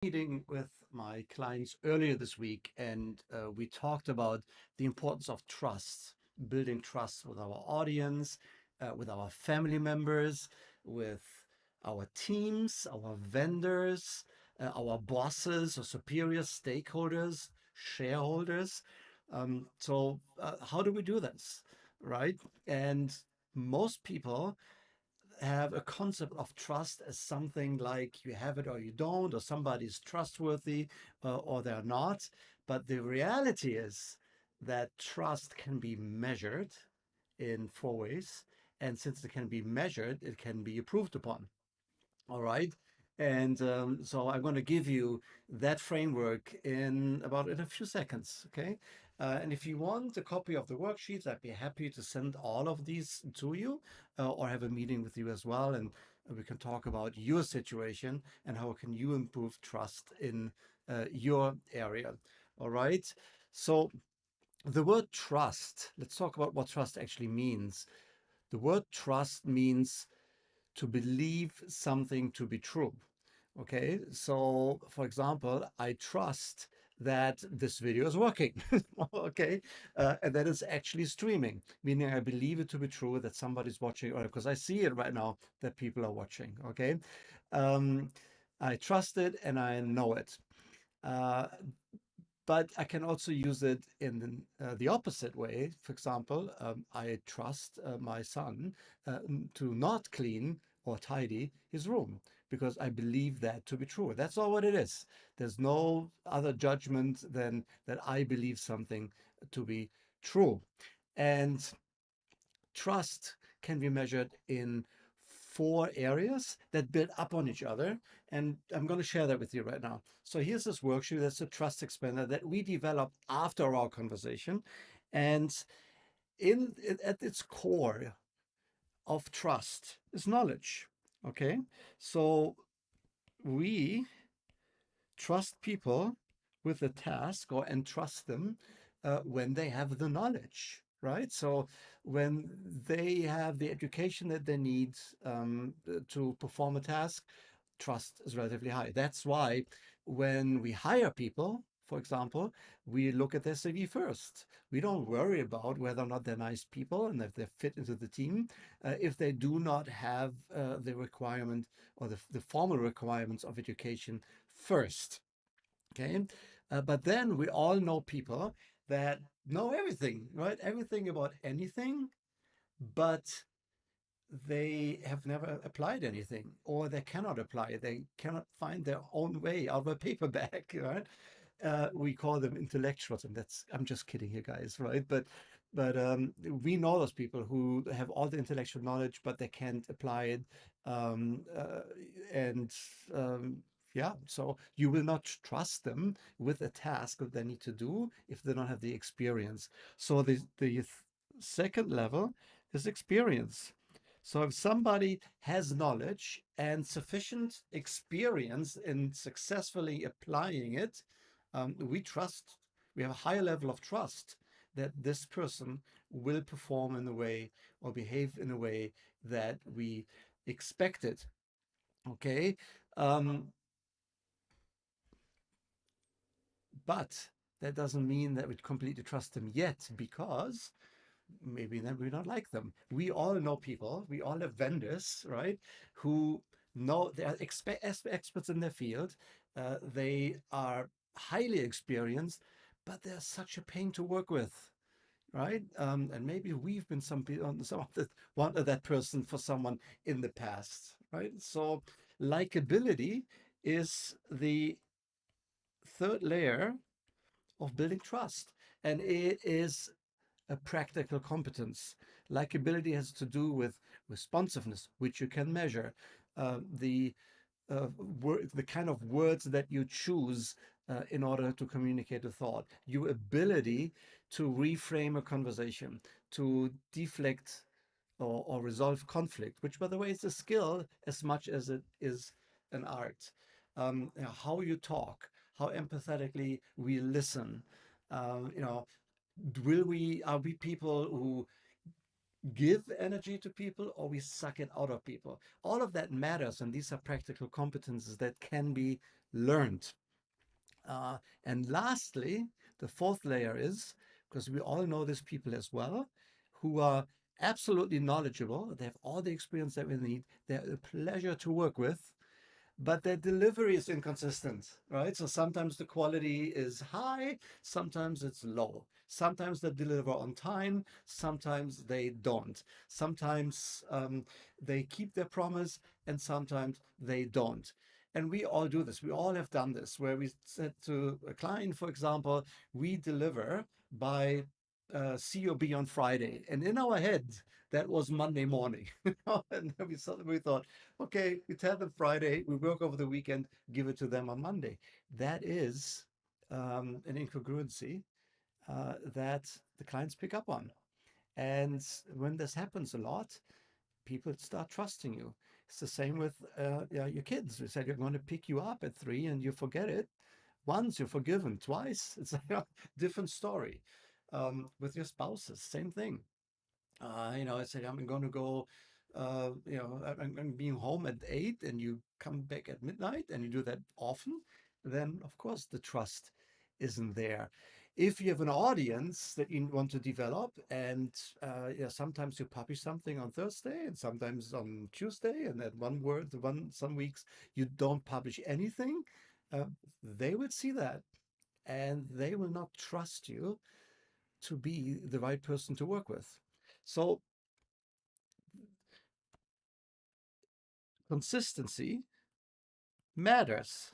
Meeting with my clients earlier this week, and we talked about the importance of trust, building trust with our audience, with our family members, with our teams, our vendors, our bosses or superior stakeholders, shareholders. How do we do this, right? And most people have a concept of trust as something like you have it or you don't, or somebody's trustworthy or they're not. But the reality is that trust can be measured in four ways. And since it can be measured, it can be improved upon. All right. And so I'm going to give you that framework in a few seconds. Okay. And if you want a copy of the worksheets, I'd be happy to send all of these to you or have a meeting with you as well. And we can talk about your situation and how can you improve trust in your area. All right. So the word trust, let's talk about what trust actually means. The word trust means to believe something to be true. Okay, so for example, I trust that this video is working. Okay, and that it's actually streaming, meaning I believe it to be true that somebody's watching, or because I see it right now that people are watching. Okay, um, I trust it and I know it. Uh, but I can also use it in the opposite way. For example, I trust my son to not clean or tidy his room because I believe that to be true. That's all what it is. There's no other judgment than that I believe something to be true. And trust can be measured in four areas that build up on each other. And I'm going to share that with you right now. So here's this worksheet that's a trust expander that we developed after our conversation. And at its core of trust is knowledge. Okay. So we trust people with a task or entrust them when they have the knowledge, right? So when they have the education that they need to perform a task, trust is relatively high. That's why when we hire people, for example, we look at their CV first. We don't worry about whether or not they're nice people and if they fit into the team. If they do not have the requirement or the formal requirements of education first. Okay. But then we all know people that know everything, right? Everything about anything, but they have never applied anything or they cannot apply. They cannot find their own way out of a paper bag, right? We call them intellectuals, and I'm just kidding here, guys, right? But we know those people who have all the intellectual knowledge, but they can't apply it. Um, uh, and yeah, so you will not trust them with a task that they need to do if they don't have the experience. So the second level is experience. So if somebody has knowledge and sufficient experience in successfully applying it, we trust, we have a higher level of trust that this person will perform in a way or behave in a way that we expected. Okay. Um, but that doesn't mean that we completely trust them yet because maybe then we don't like them. We all know people, we all have vendors, right? Who know they are experts in their field. They are highly experienced, but they're such a pain to work with, right? And maybe we've been some of the one of that person for someone in the past, right? So likability is the third layer of building trust, and it is a practical competence. Likability has to do with responsiveness, which you can measure, the the kind of words that you choose in order to communicate a thought, your ability to reframe a conversation, to deflect or resolve conflict, which, by the way, is a skill as much as it is an art. How you talk, how empathetically we listen. You know, are we people who give energy to people or we suck it out of people. All of that matters, and these are practical competences that can be learned. Uh, and lastly, the fourth layer is, because we all know these people as well, who are absolutely knowledgeable, they have all the experience that we need, they're a pleasure to work with, but their delivery is inconsistent, right? So sometimes the quality is high, sometimes it's low. Sometimes they deliver on time, sometimes they don't. Sometimes they keep their promise, and sometimes they don't. And we all do this. We all have done this, where we said to a client, for example, we deliver by COB on Friday. And in our head, that was Monday morning. And then we thought, okay, we tell them Friday, we work over the weekend, give it to them on Monday. That is an incongruency that the clients pick up on. And when this happens a lot, people start trusting you. It's the same with yeah, your kids. We said you're going to pick you up at 3 and you forget it. Once you're forgiven, twice it's a different story. With your spouses, same thing. I said, I'm going to go, I'm being home at 8 and you come back at midnight and you do that often, then of course the trust isn't there. If you have an audience that you want to develop and yeah, sometimes you publish something on Thursday and sometimes on Tuesday, and then some weeks you don't publish anything, uh, they will see that and they will not trust you to be the right person to work with. So consistency matters.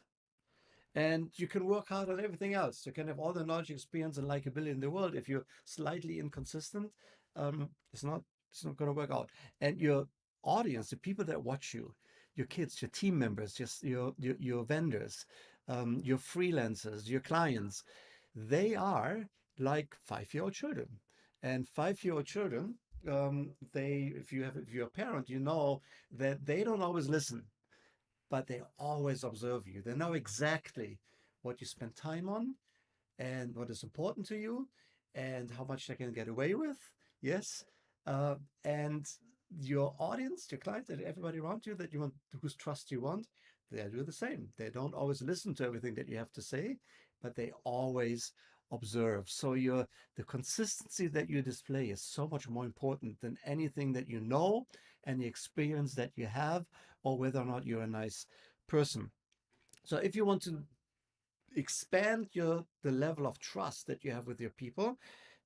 And you can work hard on everything else. You can have all the knowledge, experience, and likability in the world. If you're slightly inconsistent, um, it's not it's not going to work out. And your audience, the people that watch you, your kids, your team members, just your vendors, your freelancers, your clients, they are like 5-year-old children. And 5-year-old children, if you're a parent, you know that they don't always listen, but they always observe you. They know exactly what you spend time on and what is important to you and how much they can get away with. Yes. Uh, and your audience, your clients, and everybody around you that you want, whose trust you want, they do the same. They don't always listen to everything that you have to say, but they always observe. So the consistency that you display is so much more important than anything that you know and the experience that you have, or whether or not you're a nice person. So if you want to expand the level of trust that you have with your people,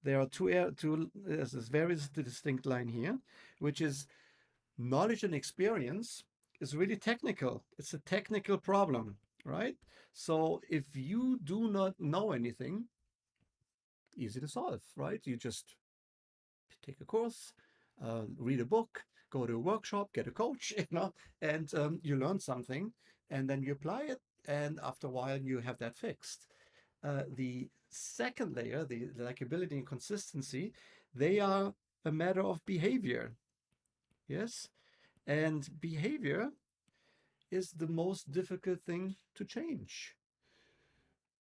there are there's this very distinct line here, which is knowledge and experience is really technical. It's a technical problem, right? So if you do not know anything, easy to solve, right? You just take a course, read a book, go to a workshop, get a coach, and you learn something, and then you apply it, and after a while you have that fixed. The second layer, the likability and consistency, they are a matter of behavior. Yes, and behavior is the most difficult thing to change,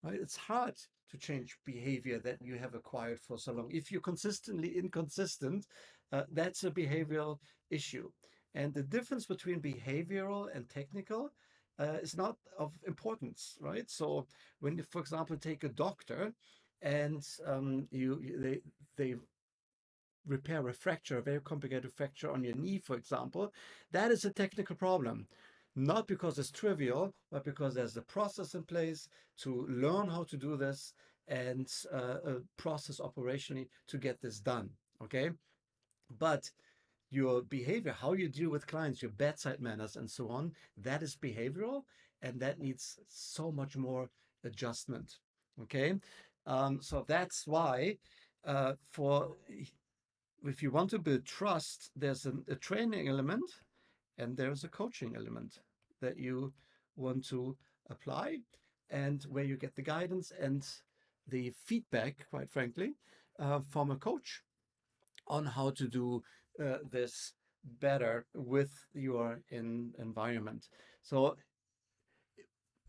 right? It's hard to change behavior that you have acquired for so long. If you're consistently inconsistent, that's a behavioral issue. And the difference between behavioral and technical is not of importance, right? So when you, for example, take a doctor and they repair a fracture, a very complicated fracture on your knee, for example, that is a technical problem. Not because it's trivial, but because there's a process in place to learn how to do this and a process operationally to get this done. Okay. But your behavior, how you deal with clients, your bedside manners, and so on, that is behavioral, and that needs so much more adjustment. Okay. So that's why for if you want to build trust, there's a training element and there's a coaching element that you want to apply, and where you get the guidance and the feedback, quite frankly, from a coach on how to do this better with your environment. So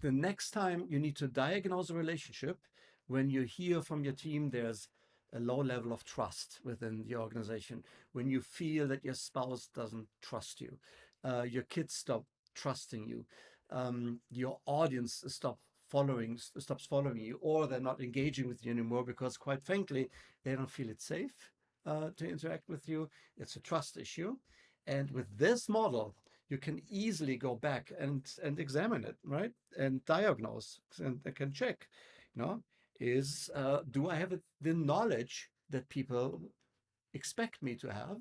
the next time you need to diagnose a relationship, when you hear from your team there's a low level of trust within the organization, when you feel that your spouse doesn't trust you, your kids stop trusting you, your audience stops following you, or they're not engaging with you anymore because, quite frankly, they don't feel it's safe to interact with you. It's a trust issue. And with this model, you can easily go back and examine it, right? And diagnose and can check, you know, do I have the knowledge that people expect me to have,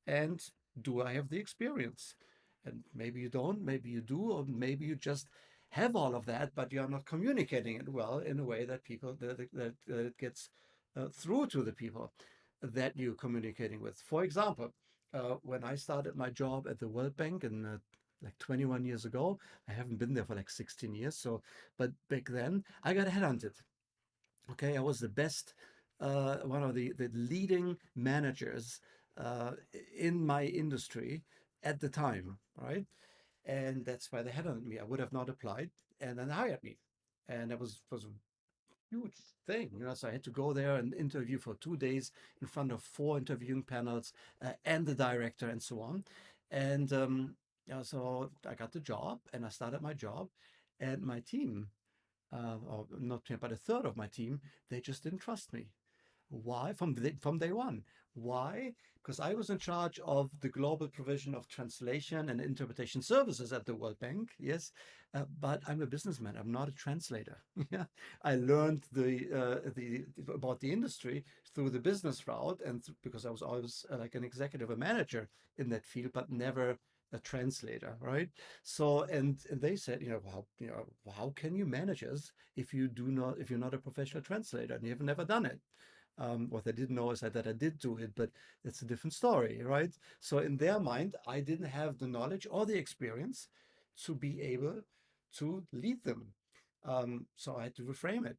and do I have the experience? And maybe you don't, maybe you do, or maybe you just have all of that, but you're not communicating it well in a way that that it gets through to the people that you're communicating with. For example, when I started my job at the World Bank in like 21 years ago, I haven't been there for like 16 years. So, but back then I got headhunted. Okay, I was the best, one of the leading managers uh, in my industry at the time, right? And that's why they headhunted me. I would have not applied, and then they hired me, and it was a huge thing, you know. So I had to go there and interview for 2 days in front of four interviewing panels and the director and so on. And yeah, so I got the job, and I started my job, and my team, or not, but a third of my team, they just didn't trust me. Why? From day one. Why? Because I was in charge of the global provision of translation and interpretation services at the World Bank. Yes, but I'm a businessman. I'm not a translator. Yeah, I learned the about the industry through the business route, and because I was always like an executive, a manager in that field, but never a translator, right? So, and they said, how can you manage us if you're not a professional translator and you've never done it? What they didn't know is that I did do it, but it's a different story, right? So in their mind, I didn't have the knowledge or the experience to be able to lead them. So I had to reframe it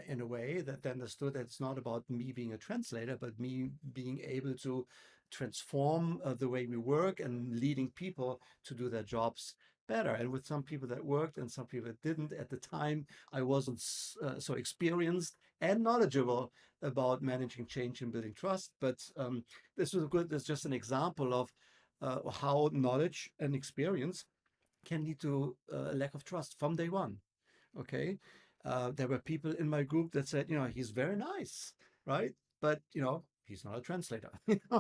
in a way that they understood that it's not about me being a translator, but me being able to transform the way we work and leading people to do their jobs better. And with some people that worked and some people that didn't at the time, I wasn't so experienced and knowledgeable about managing change and building trust. But this was good. That's just an example of how knowledge and experience can lead to a lack of trust from day one. Okay. There were people in my group that said, he's very nice, right? But, he's not a translator,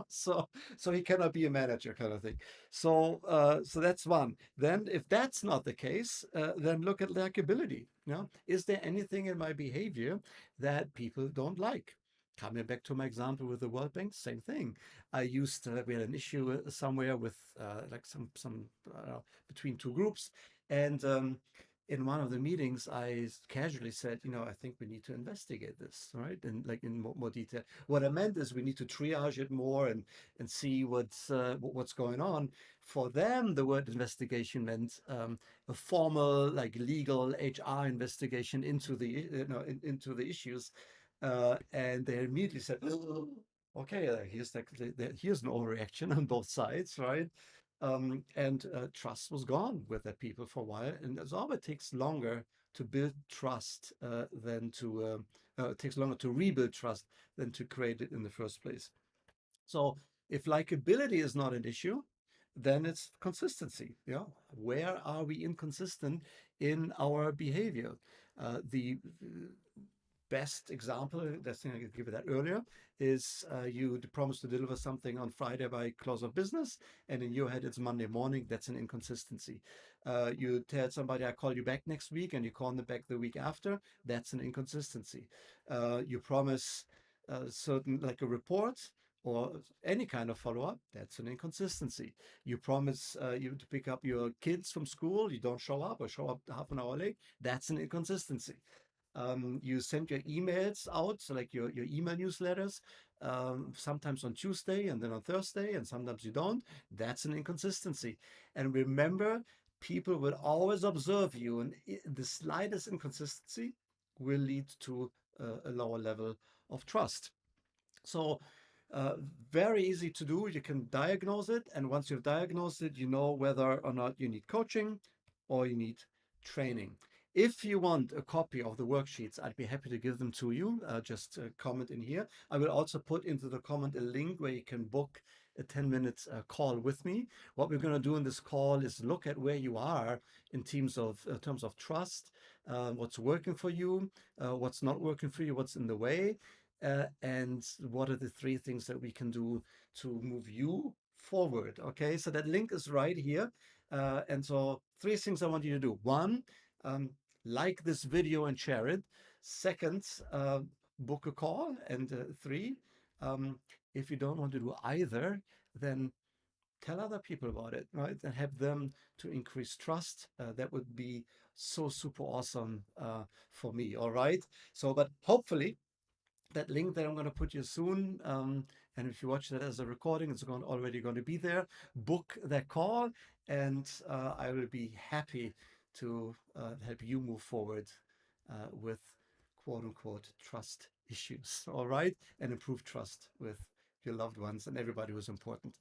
so he cannot be a manager, kind of thing. So that's one. Then if that's not the case, then look at likability. Is there anything in my behavior that people don't like? Coming back to my example with the World Bank, same thing. We had an issue somewhere with like some between two groups, and in one of the meetings, I casually said, I think we need to investigate this, right? And like in more detail. What I meant is we need to triage it more and see what's going on. For them, the word investigation meant a formal, like legal HR investigation into into the issues, and they immediately said, "Oh, okay, here's an overreaction on both sides, right?" And trust was gone with that people for a while. And it always takes longer to build trust it takes longer to rebuild trust than to create it in the first place. So if likability is not an issue, then it's consistency. Yeah, where are we inconsistent in our behavior? The best example, that's thing I could give you that earlier, is you promise to deliver something on Friday by close of business, and in your head it's Monday morning. That's an inconsistency. You tell somebody I call you back next week, and you call them back the week after. That's an inconsistency. You promise certain, like a report or any kind of follow-up. That's an inconsistency. You promise you to pick up your kids from school. You don't show up, or show up half an hour late. That's an inconsistency. You send your emails out, so like your email newsletters, sometimes on Tuesday and then on Thursday, and sometimes you don't. That's an inconsistency. And remember, people will always observe you, and the slightest inconsistency will lead to a lower level of trust. So, uh, very easy to do. You can diagnose it, and once you've diagnosed it, you know whether or not you need coaching or you need training. If you want a copy of the worksheets, I'd be happy to give them to you. Just comment in here. I will also put into the comment a link where you can book a 10-minute call with me. What we're going to do in this call is look at where you are in terms of trust, what's working for you, what's not working for you, what's in the way, and what are the three things that we can do to move you forward. Okay, so that link is right here. And so three things I want you to do. One, um, like this video and share it. Second, book a call. And three, um, if you don't want to do either, then tell other people about it, right? And have them to increase trust. That would be so super awesome for me. All right. So, but hopefully that link that I'm going to put you soon. And if you watch that as a recording, it's already going to be there. Book that call, and I will be happy to help you move forward with quote unquote trust issues. All right. And improve trust with your loved ones and everybody who's important.